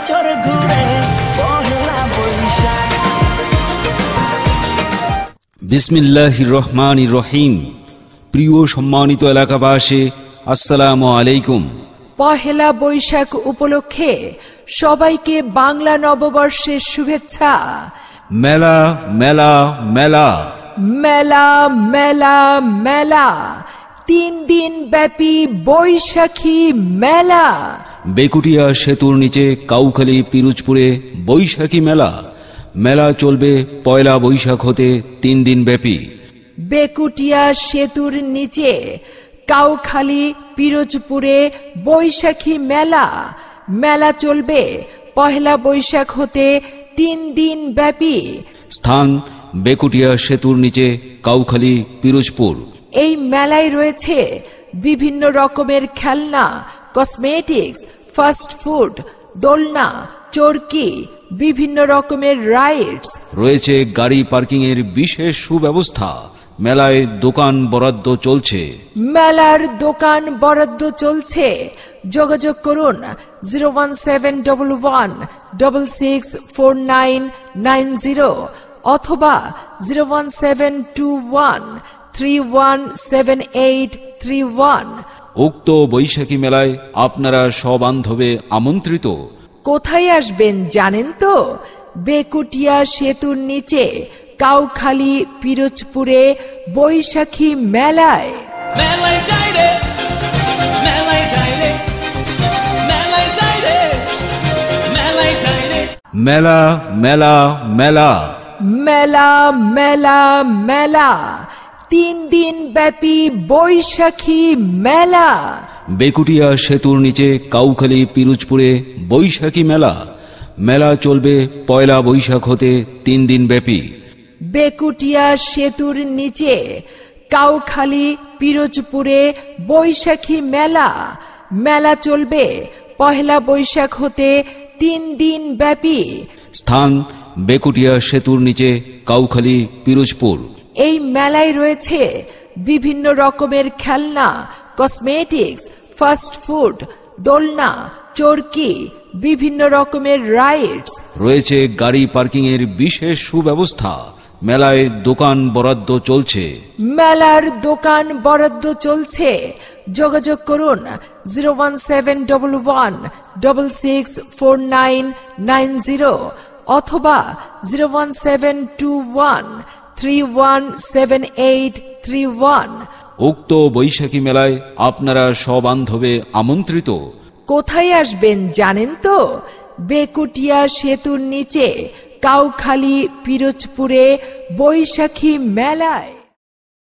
বছর ঘুরে পহেলা বৈশাখ। বিসমিল্লাহির রহমানির রহিম। প্রিয় সম্মানিত এলাকাবাসী, আসসালামু আলাইকুম। পহেলা বৈশাখ উপলক্ষে সবাইকে বাংলা নববর্ষের শুভেচ্ছা। মেলা মেলা মেলা মেলা মেলা মেলা, 3 দিন ব্যাপী বৈশাখী মেলা। বেকুটিয়া সেতুর নিচে কাউখালী পিরোজপুরে বৈশাখী মেলা। মেলা চলবে পয়লা বৈশাখ হতে 3 দিন ব্যাপী। বেকুটিয়া সেতুর নিচে কাউখালী পিরোজপুরে বৈশাখী মেলা। মেলা চলবে পহেলা বৈশাখ হতে 3 দিন ব্যাপী। স্থান বেকুটিয়া সেতুর নিচে কাউখালী পিরোজপুর। এই মেলায় রয়েছে বিভিন্ন রকমের খেলনা, কসমেটিক্স, ফাস্ট ফুড, দোলনা, চরকি, বিভিন্ন রকমের রাইডস। রয়েছে গাড়ি পার্কিং এর বিশেষ সুব্যবস্থা। মেলায় দোকান বরাদ্দ চলছে। মেলার দোকান বরাদ্দ চলছে। যোগাযোগ করুন 01711664990 অথবা 01721317831। উক্ত বৈশাখী মেলায় আপনারা সবান্ধবে আমন্ত্রিত। কোথায় আসবেন জানেন তো? বেকুটিয়া সেতুর নিচে কাউখালী পিরোজপুরে বৈশাখী মেলায়। মেলায় যাই রে, মেলায় যাই রে, মেলায় যাই রে, মেলায় যাই রে। মেলা মেলা মেলা মেলা মেলা মেলা, 3 দিন ব্যাপী বৈশাখী মেলা। বেকুটিয়া সেতুর নিচে কাউখালী পিরোজপুরে বৈশাখী মেলা। মেলা চলবে পয়লা বৈশাখ হতে 3 দিন ব্যাপী। বেকুটিয়া সেতুর নিচে কাউখালী পিরোজপুরে বৈশাখী মেলা। মেলা চলবে পহেলা বৈশাখ হতে 3 দিন ব্যাপী। স্থান বেকুটিয়া সেতুর নিচে কাউখালী পিরোজপুর। এই মেলায় রয়েছে বিভিন্ন রকমের খেলনা, কসমেটিক্স, ফাস্ট ফুড, দোলনা, চরকি, বিভিন্ন রকমের রাইডস। রয়েছে গাড়ি পার্কিং এর বিশেষ সুব্যবস্থা। মেলায় দোকান বরাদ্দ চলছে। মেলার দোকান বরাদ্দ চলছে। যোগাযোগ করুন 01711664990 অথবা 01721317831। উক্ত বৈশাখী মেলায় আপনারা সবান্ধবে আমন্ত্রিত। কোথায় আসবেন জানেন তো? বেকুটিয়া সেতুর নিচে কাউখালী পিরোজপুরে বৈশাখী মেলায়।